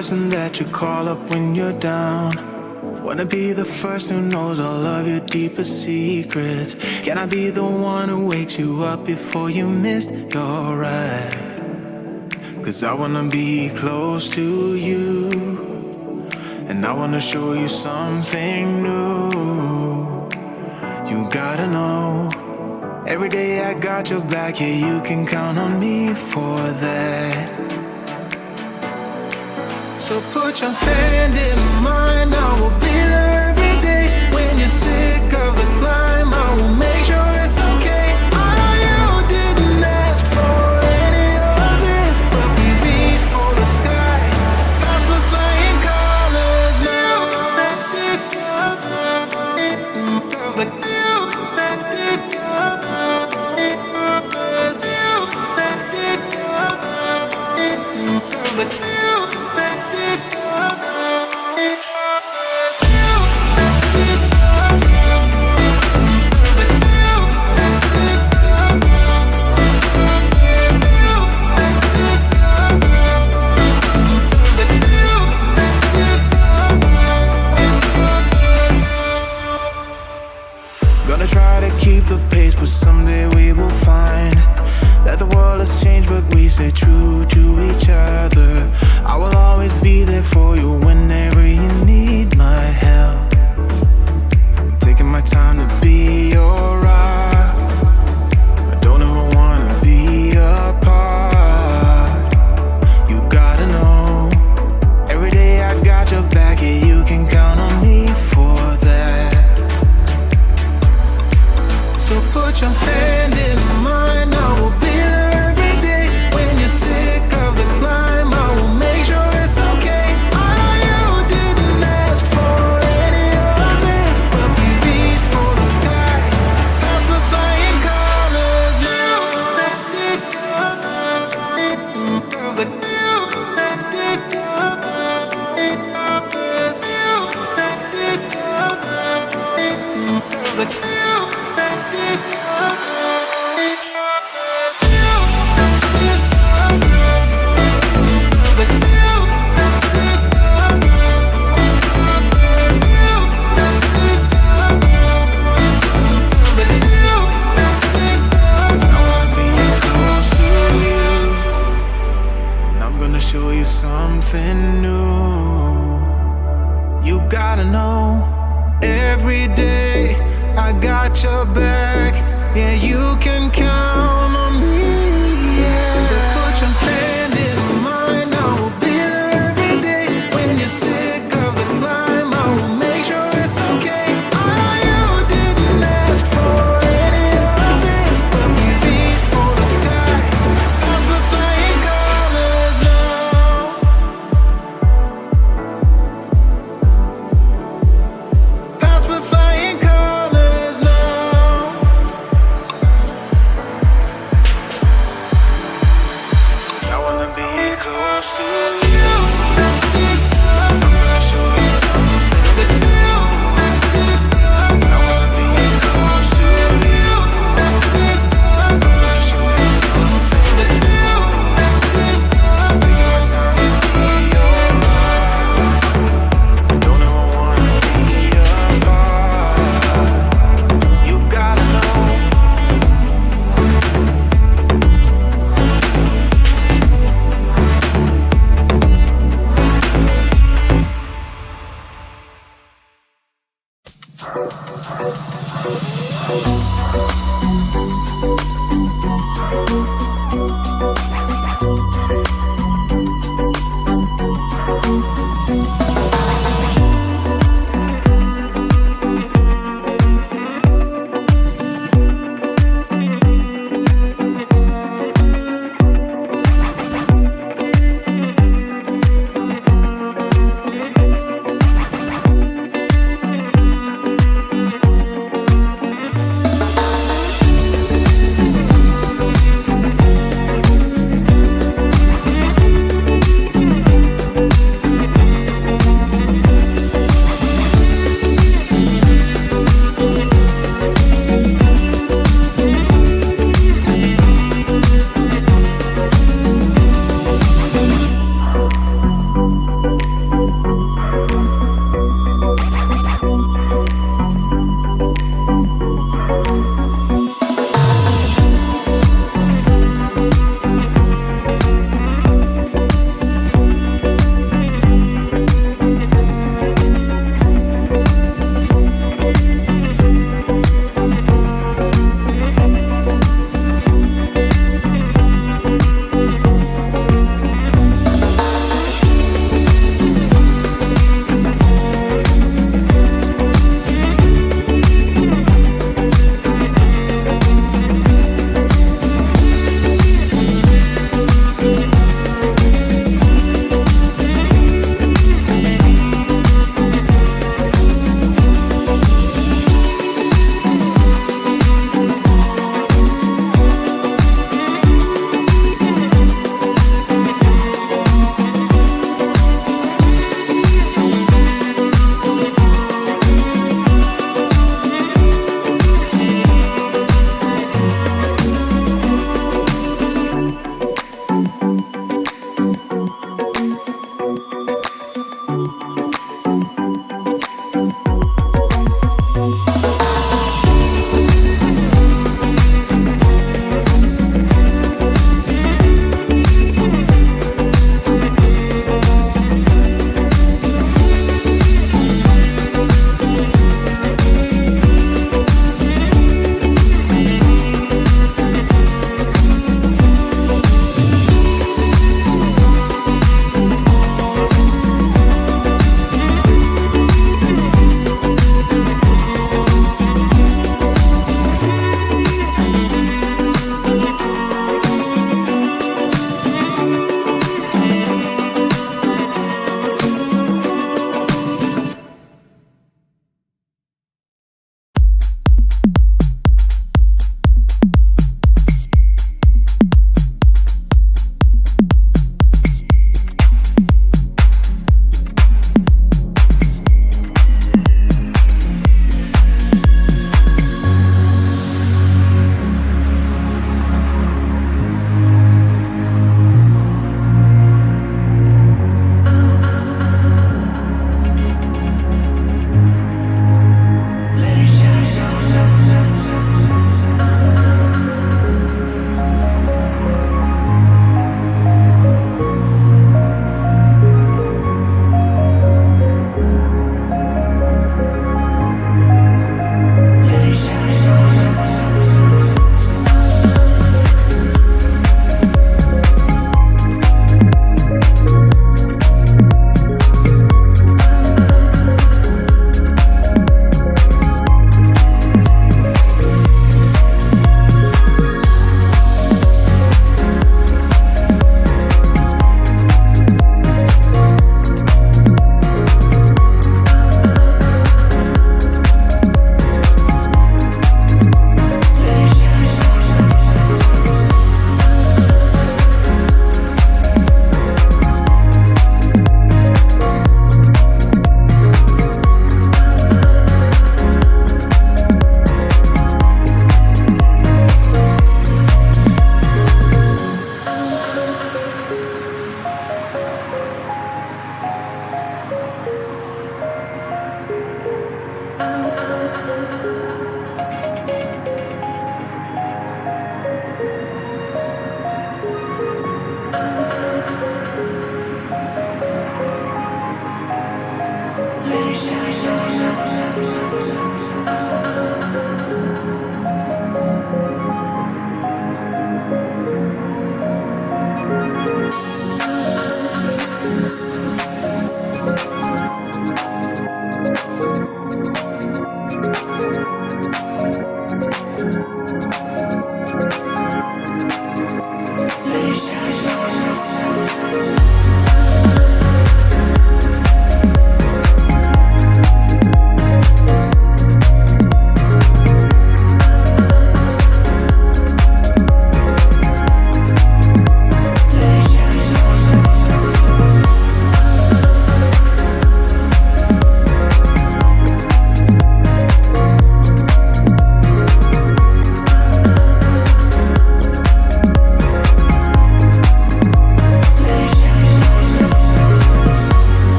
person that you call up when you're down? Wanna be the first who knows all of your deepest secrets? Can I be the one who wakes you up before you missed your ride? 'Cause I wanna be close to you, and I wanna show you something new. You gotta know, every day I got your back, yeah, you can count on me for that. So put your hand in mine, I will be there every day. When you're sick of the climb, I will make sure it's okay. I know you didn't ask for any of this, but we reach for the sky. Cause we're flying colors now. Gonna try to keep the pace, but someday we will find that the world has changed, but we stay true to each other. I will always be there for you whenever you need my help. I'm taking my time to be your rock. I don't ever wanna be apart. You gotta know, every day I got your back, yeah, you can count on me for that. So put your hand in mine, I will be there every day. When you're sick of the climb, I will make sure it's okay. I know you didn't ask for any of this, but we reach for the sky. Cause we're flying colors now. Show you something new. You gotta know, every day I got your back, yeah, you can count on me, yeah. So put your hand in mine, I will be there every day. When you're sick of the climb, I will make sure it's okay. I know you didn't ask for any of this, but we reach for the sky. Cause we're flying colors now. Cause we're flying colors now. I wanna be close to you. I'm gonna show you something new. I wanna be close to you. I'm gonna show you something new. Taking my time to be your rock. Don't ever wanna be apart. You gotta know.